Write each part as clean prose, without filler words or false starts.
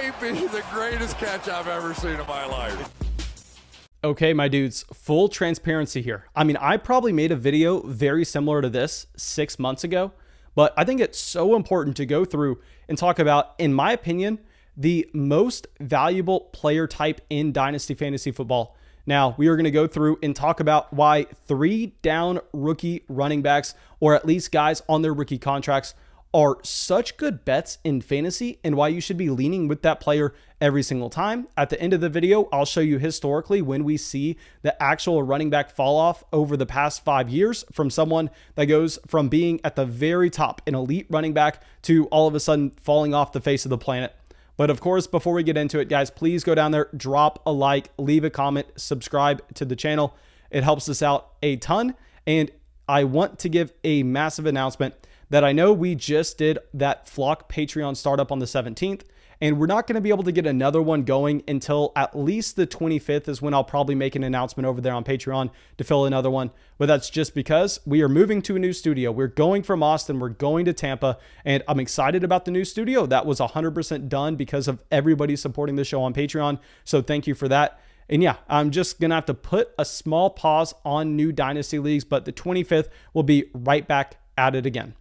may be the greatest catch I've ever seen in my life. Okay, my dudes, full transparency here. I mean, I probably made a video very similar to this 6 months ago, but I think it's so important to go through and talk about, in my opinion, the most valuable player type in Dynasty Fantasy Football. Now, we are going to go through and talk about why 3 down rookie running backs, or at least guys on their rookie contracts, are such good bets in fantasy and why you should be leaning with that player every single time. At the end of the video, I'll show you historically when we see the actual running back fall off over the past 5 years from someone that goes from being at the very top, an elite running back, to all of a sudden falling off the face of the planet. But of course, before we get into it, guys, please go down there, drop a like, leave a comment, subscribe to the channel. It helps us out a ton. And I want to give a massive announcement that I know we just did that Flock Patreon startup on the 17th, and we're not going to be able to get another one going until at least the 25th is when I'll probably make an announcement over there on Patreon to fill another one. But that's just because we are moving to a new studio. We're going from Austin, we're going to Tampa, and I'm excited about the new studio. That was 100% done because of everybody supporting the show on Patreon. So thank you for that. And yeah, I'm just going to have to put a small pause on new Dynasty leagues, but the 25th will be right back at it again.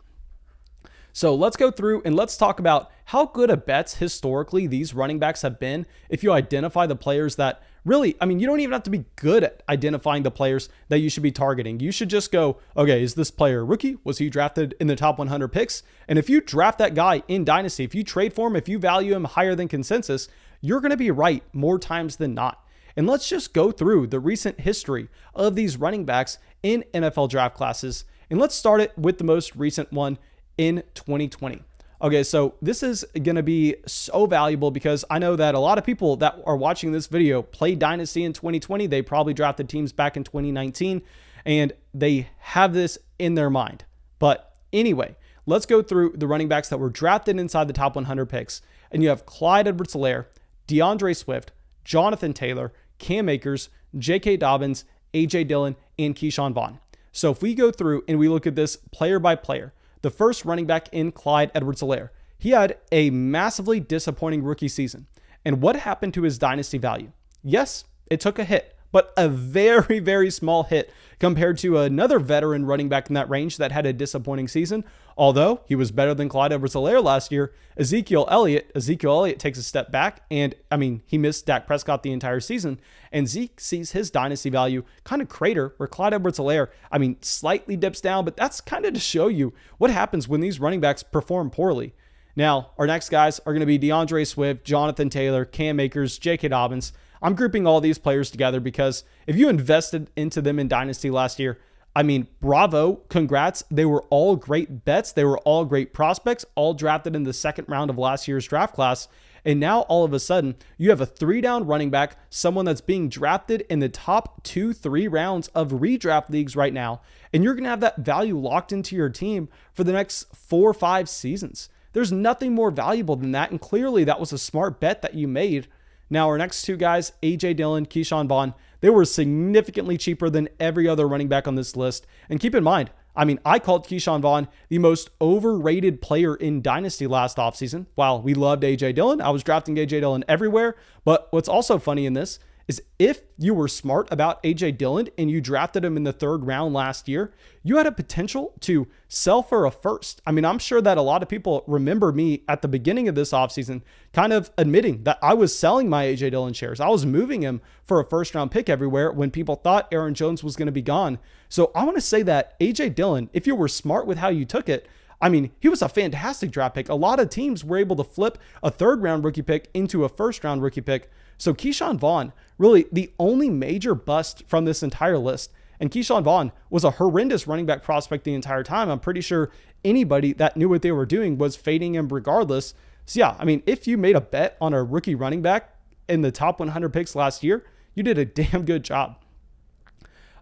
So let's go through and let's talk about how good of bets historically these running backs have been. If you identify the players that really, I mean, you don't even have to be good at identifying the players that you should be targeting. You should just go, okay, is this player a rookie? Was he drafted in the top 100 picks? And if you draft that guy in Dynasty, if you trade for him, if you value him higher than consensus, you're going to be right more times than not. And let's just go through the recent history of these running backs in NFL draft classes. And let's start it with the most recent one in 2020. Okay, so this is going to be so valuable because I know that a lot of people that are watching this video played Dynasty in 2020. They probably drafted teams back in 2019 and they have this in their mind. But anyway, let's go through the running backs that were drafted inside the top 100 picks. And you have Clyde Edwards-Helaire, DeAndre Swift, Jonathan Taylor, Cam Akers, J.K. Dobbins, A.J. Dillon, and Keyshawn Vaughn. So if we go through and we look at this player by player, the first running back in Clyde Edwards-Helaire, he had a massively disappointing rookie season. And what happened to his dynasty value? Yes, it took a hit, but a very, very small hit compared to another veteran running back in that range that had a disappointing season. Although he was better than Clyde Edwards-Helaire last year, Ezekiel Elliott takes a step back, and I mean, he missed Dak Prescott the entire season, and Zeke sees his dynasty value kind of crater, where Clyde Edwards-Helaire, I mean, slightly dips down, but that's kind of to show you what happens when these running backs perform poorly. Now, our next guys are going to be DeAndre Swift, Jonathan Taylor, Cam Akers, J.K. Dobbins. I'm grouping all these players together because if you invested into them in Dynasty last year, I mean, bravo, congrats. They were all great bets. They were all great prospects, all drafted in the second round of last year's draft class. And now all of a sudden, you have a 3-down running back, someone that's being drafted in the top 2-3 rounds of redraft leagues right now. And you're going to have that value locked into your team for the next 4 or 5 seasons. There's nothing more valuable than that. And clearly that was a smart bet that you made. Now, our next 2 guys, A.J. Dillon, Keyshawn Vaughn, they were significantly cheaper than every other running back on this list. And keep in mind, I mean, I called Keyshawn Vaughn the most overrated player in Dynasty last offseason. While we loved A.J. Dillon, I was drafting A.J. Dillon everywhere. But what's also funny in this is if you were smart about A.J. Dillon and you drafted him in the 3rd round last year, you had a potential to sell for a first. I mean, I'm sure that a lot of people remember me at the beginning of this offseason kind of admitting that I was selling my A.J. Dillon shares. I was moving him for a 1st-round pick everywhere when people thought Aaron Jones was going to be gone. So I want to say that A.J. Dillon, if you were smart with how you took it, I mean, he was a fantastic draft pick. A lot of teams were able to flip a 3rd-round rookie pick into a 1st-round rookie pick. So Keyshawn Vaughn, really the only major bust from this entire list. And Keyshawn Vaughn was a horrendous running back prospect the entire time. I'm pretty sure anybody that knew what they were doing was fading him regardless. So yeah, I mean, if you made a bet on a rookie running back in the top 100 picks last year, you did a damn good job.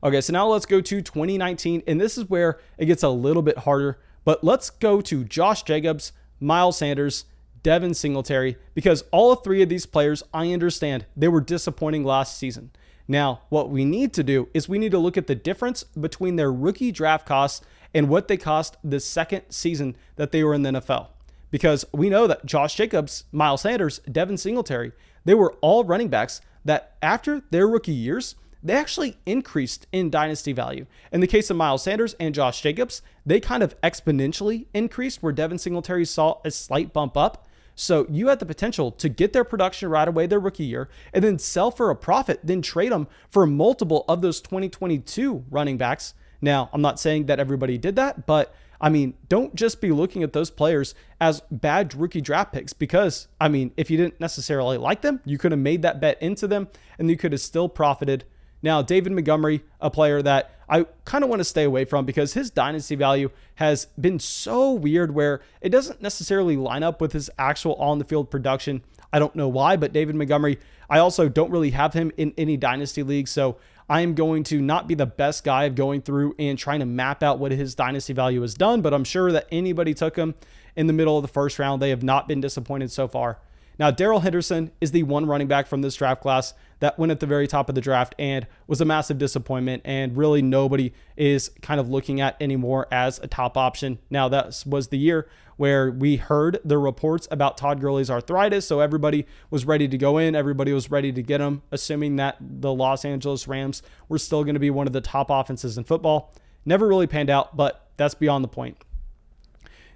Okay, so now let's go to 2019, and this is where it gets a little bit harder. But let's go to Josh Jacobs, Miles Sanders, Devin Singletary, because all 3 of these players, I understand, they were disappointing last season. Now, what we need to do is we need to look at the difference between their rookie draft costs and what they cost the second season that they were in the NFL. because we know that Josh Jacobs, Miles Sanders, Devin Singletary, they were all running backs that after their rookie years, they actually increased in dynasty value. In the case of Miles Sanders and Josh Jacobs, they kind of exponentially increased, where Devin Singletary saw a slight bump up. So you had the potential to get their production right away their rookie year and then sell for a profit, then trade them for multiple of those 2022 running backs. Now, I'm not saying that everybody did that, but I mean, don't just be looking at those players as bad rookie draft picks, because, I mean, if you didn't necessarily like them, you could have made that bet into them and you could have still profited. Now, David Montgomery, a player that I kind of want to stay away from because his dynasty value has been so weird where it doesn't necessarily line up with his actual on-the-field production. I don't know why, but David Montgomery, I also don't really have him in any dynasty league, so I am going to not be the best guy of going through and trying to map out what his dynasty value has done, but I'm sure that anybody took him in the middle of the first round, they have not been disappointed so far. Now, Darrell Henderson is the one running back from this draft class that went at the very top of the draft and was a massive disappointment, and really nobody is kind of looking at anymore as a top option. Now, that was the year where we heard the reports about Todd Gurley's arthritis, so everybody was ready to go in. Everybody was ready to get him, assuming that the Los Angeles Rams were still going to be one of the top offenses in football. Never really panned out, but that's beyond the point.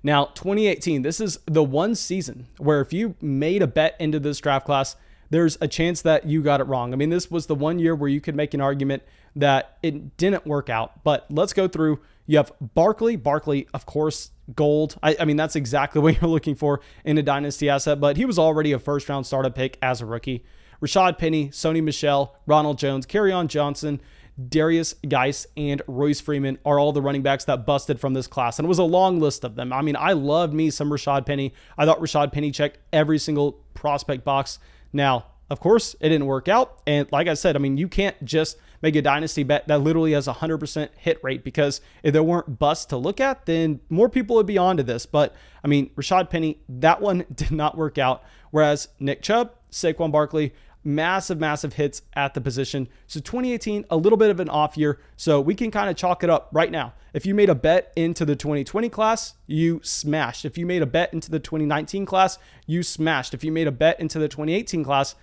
Now, 2018, this is the one season where if you made a bet into this draft class, there's a chance that you got it wrong. I mean, this was the one year where you could make an argument that it didn't work out. But let's go through. You have Barkley, of course, gold. I mean, that's exactly what you're looking for in a dynasty asset, but he was already a first-round startup pick as a rookie. Rashad Penny, Sony Michel, Ronald Jones, Kerryon Johnson, Darius Geis, and Royce Freeman are all the running backs that busted from this class. And it was a long list of them. I mean, I loved me some Rashad Penny. I thought Rashad Penny checked every single prospect box. Now, of course, it didn't work out. And like I said, I mean, you can't just make a dynasty bet that literally has a 100% hit rate, because if there weren't busts to look at, then more people would be onto this. But I mean, Rashad Penny, that one did not work out. Whereas Nick Chubb, Saquon Barkley, massive hits at the position. So 2018, a little bit of an off year. So we can kind of chalk it up right now. If you made a bet into the 2020 class, you smashed. If you made a bet into the 2019 class, you smashed. If you made a bet into the 2018 class,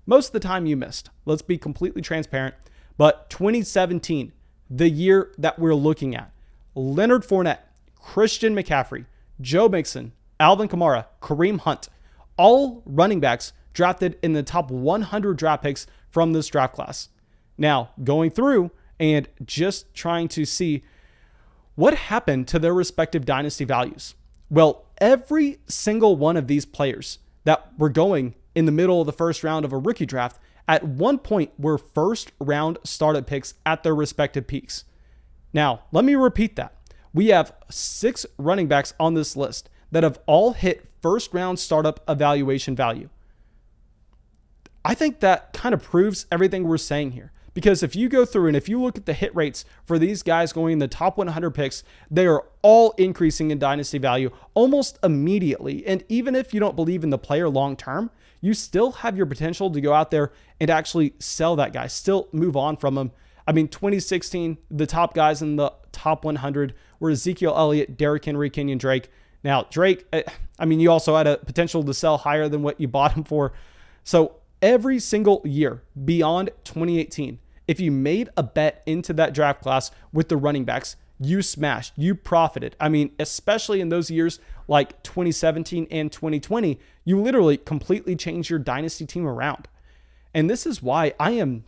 most of the time you missed. Let's be completely transparent. But 2017, the year that we're looking at, Leonard Fournette, Christian McCaffrey, Joe Mixon, Alvin Kamara, Kareem Hunt, all running backs drafted in the top 100 draft picks from this draft class. Now, going through and just trying to see what happened to their respective dynasty values. Well, every single one of these players that were going in the middle of the first round of a rookie draft at one point were first round startup picks at their respective peaks. Now, let me repeat that. We have 6 running backs on this list that have all hit first round startup evaluation value. I think that kind of proves everything we're saying here, because if you go through and if you look at the hit rates for these guys going in the top 100 picks, they are all increasing in dynasty value almost immediately. And even if you don't believe in the player long term, you still have your potential to go out there and actually sell that guy, still move on from him. I mean, 2016, the top guys in the top 100 were Ezekiel Elliott, Derrick Henry, Kenyon Drake. Now, Drake, I mean, you also had a potential to sell higher than what you bought him for. So every single year beyond 2018, if you made a bet into that draft class with the running backs, you smashed, you profited. I mean, especially in those years like 2017 and 2020, you literally completely changed your dynasty team around. And this is why I am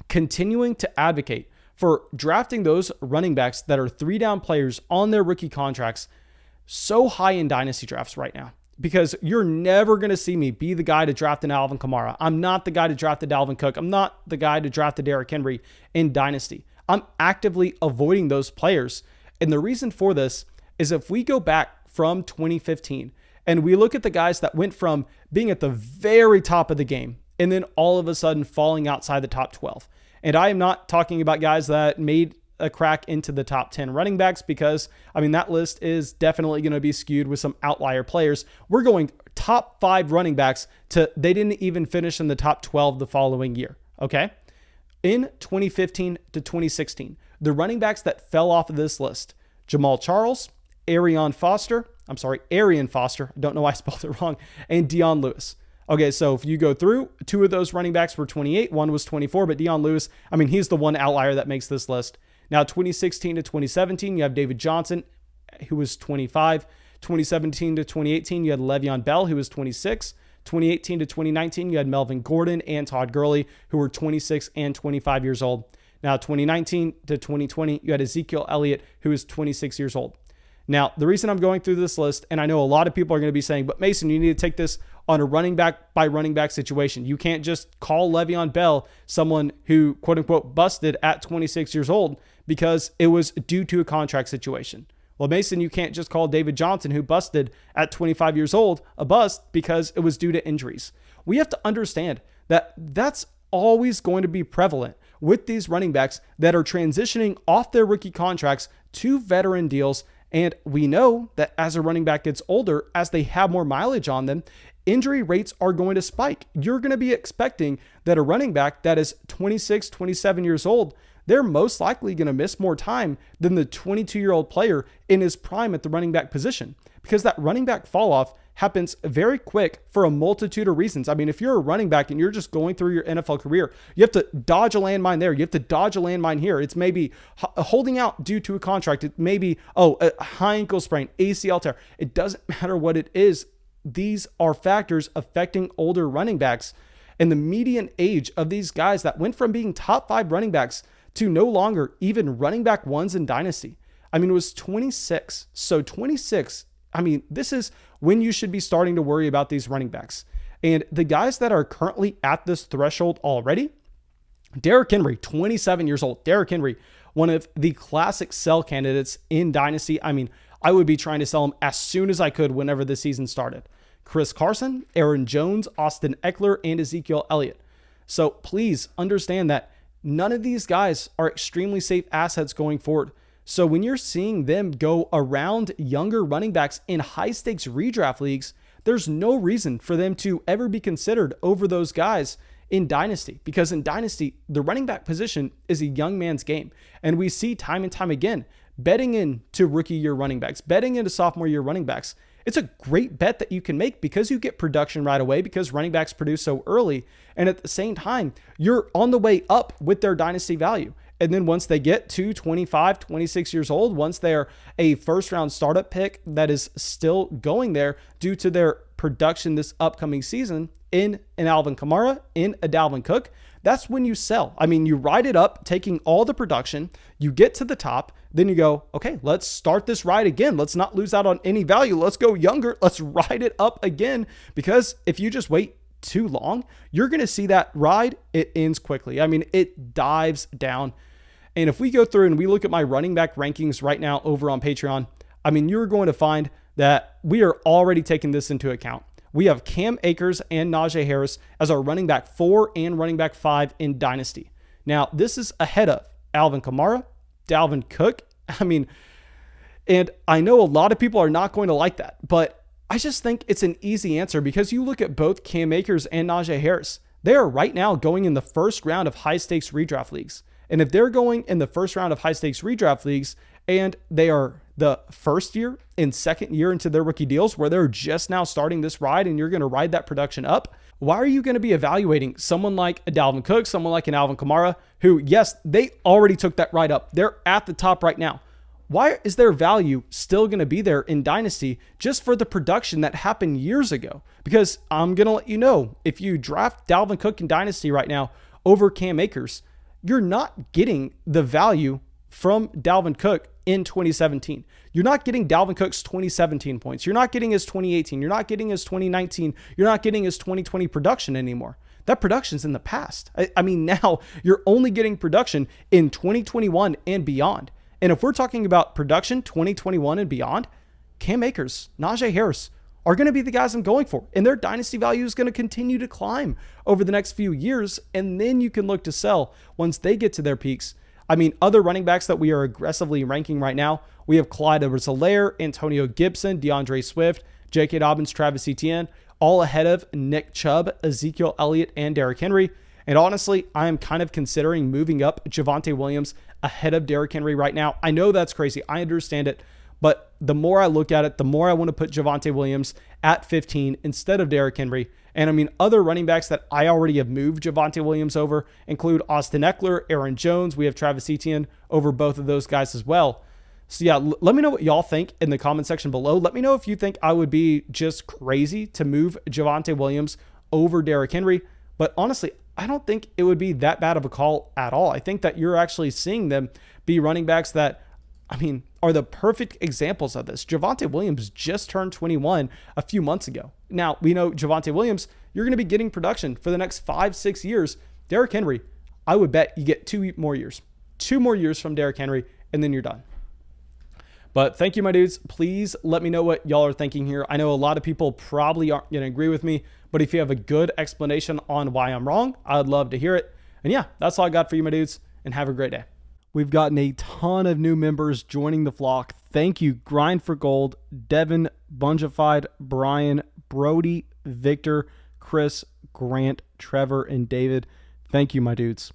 continuing to advocate for drafting those running backs that are 3-down players on their rookie contracts so high in dynasty drafts right now. Because you're never going to see me be the guy to draft an Alvin Kamara. I'm not the guy to draft a Dalvin Cook. I'm not the guy to draft a Derrick Henry in Dynasty. I'm actively avoiding those players. And the reason for this is if we go back from 2015 and we look at the guys that went from being at the very top of the game and then all of a sudden falling outside the top 12. And I am not talking about guys that made a crack into the top 10 running backs, because I mean, that list is definitely going to be skewed with some outlier players. We're going top 5 running backs to they didn't even finish in the top 12 the following year. Okay. In 2015 to 2016, the running backs that fell off of this list: Jamal Charles, Arion Foster, Arian Foster. I don't know why I spelled it wrong. And Dion Lewis. Okay, so if you go through, 2 of those running backs were 28, 1 was 24, but Dion Lewis, I mean, he's the one outlier that makes this list. Now, 2016 to 2017, you have David Johnson, who was 25. 2017 to 2018, you had Le'Veon Bell, who was 26. 2018 to 2019, you had Melvin Gordon and Todd Gurley, who were 26 and 25 years old. Now, 2019 to 2020, you had Ezekiel Elliott, who is 26 years old. Now, the reason I'm going through this list, and I know a lot of people are going to be saying, but Mason, you need to take this on a running back by running back situation. You can't just call Le'Veon Bell someone who, quote unquote, busted at 26 years old because it was due to a contract situation. Well, Mason, you can't just call David Johnson, who busted at 25 years old, a bust because it was due to injuries. We have to understand that that's always going to be prevalent with these running backs that are transitioning off their rookie contracts to veteran deals. And we know that as a running back gets older, as they have more mileage on them, injury rates are going to spike. You're going to be expecting that a running back that is 26, 27 years old, they're most likely going to miss more time than the 22-year-old player in his prime at the running back position, because that running back fall off happens very quick for a multitude of reasons. I mean, if you're a running back and you're just going through your NFL career, you have to dodge a landmine there. You have to dodge a landmine here. It's maybe holding out due to a contract. It may be, a high ankle sprain, ACL tear. It doesn't matter what it is. These are factors affecting older running backs. And the median age of these guys that went from being top 5 running backs to no longer even running back ones in Dynasty, I mean, it was 26. So 26, I mean, this is when you should be starting to worry about these running backs. And the guys that are currently at this threshold already, Derrick Henry, 27 years old. Derrick Henry, one of the classic sell candidates in Dynasty. I mean, I would be trying to sell him as soon as I could whenever the season started. Chris Carson, Aaron Jones, Austin Eckler, and Ezekiel Elliott. So please understand that none of these guys are extremely safe assets going forward. So when you're seeing them go around younger running backs in high stakes redraft leagues, there's no reason for them to ever be considered over those guys in Dynasty, because in Dynasty, the running back position is a young man's game. And we see time and time again, betting into rookie year running backs, betting into sophomore year running backs. It's a great bet that you can make because you get production right away, because running backs produce so early. And at the same time, you're on the way up with their Dynasty value. And then once they get to 25, 26 years old, once they're a first round startup pick that is still going there due to their production this upcoming season in an Alvin Kamara, in a Dalvin Cook, that's when you sell. I mean, you ride it up, taking all the production, you get to the top, then you go, okay, let's start this ride again. Let's not lose out on any value. Let's go younger. Let's ride it up again. Because if you just wait too long, you're going to see that ride, it ends quickly. I mean, it dives down. And if we go through and we look at my running back rankings right now over on Patreon, I mean, you're going to find that we are already taking this into account. We have Cam Akers and Najee Harris as our running back 4 and running back 5 in Dynasty. Now, this is ahead of Alvin Kamara, Dalvin Cook. I mean, and I know a lot of people are not going to like that, but I just think it's an easy answer because you look at both Cam Akers and Najee Harris. They are right now going in the first round of high stakes redraft leagues. And if they're going in the first round of high stakes redraft leagues and they are the first year and second year into their rookie deals where they're just now starting this ride and you're going to ride that production up, why are you going to be evaluating someone like a Dalvin Cook, someone like an Alvin Kamara, who, yes, they already took that ride up. They're at the top right now. Why is their value still going to be there in Dynasty just for the production that happened years ago? Because I'm going to let you know, if you draft Dalvin Cook in Dynasty right now over Cam Akers, you're not getting the value from Dalvin Cook in 2017. You're not getting Dalvin Cook's 2017 points. You're not getting his 2018. You're not getting his 2019. You're not getting his 2020 production anymore. That production's in the past. I mean, now you're only getting production in 2021 and beyond. And if we're talking about production 2021 and beyond, Cam Akers, Najee Harris are going to be the guys I'm going for. And their dynasty value is going to continue to climb over the next few years. And then you can look to sell once they get to their peaks. I mean, other running backs that we are aggressively ranking right now, we have Clyde Edwards-Helaire, Antonio Gibson, DeAndre Swift, J.K. Dobbins, Travis Etienne, all ahead of Nick Chubb, Ezekiel Elliott, and Derrick Henry. And honestly, I am kind of considering moving up Javonte Williams ahead of Derrick Henry right now. I know that's crazy. I understand it. But the more I look at it, the more I want to put Javonte Williams at 15 instead of Derrick Henry. And I mean, other running backs that I already have moved Javonte Williams over include Austin Eckler, Aaron Jones. We have Travis Etienne over both of those guys as well. So yeah, let me know what y'all think in the comment section below. Let me know if you think I would be just crazy to move Javonte Williams over Derrick Henry. But honestly, I don't think it would be that bad of a call at all. I think that you're actually seeing them be running backs that, I mean, are the perfect examples of this. Javonte Williams just turned 21 a few months ago. Now, we know Javonte Williams, you're going to be getting production for the next 5-6 years. Derrick Henry, I would bet you get 2 more years. 2 more years from Derrick Henry, and then you're done. But thank you, my dudes. Please let me know what y'all are thinking here. I know a lot of people probably aren't going to agree with me, but if you have a good explanation on why I'm wrong, I'd love to hear it. And yeah, that's all I got for you, my dudes, and have a great day. We've gotten a ton of new members joining the flock. Thank you, Grind for Gold, Devin, Bungified, Brian, Brody, Victor, Chris, Grant, Trevor, and David. Thank you, my dudes.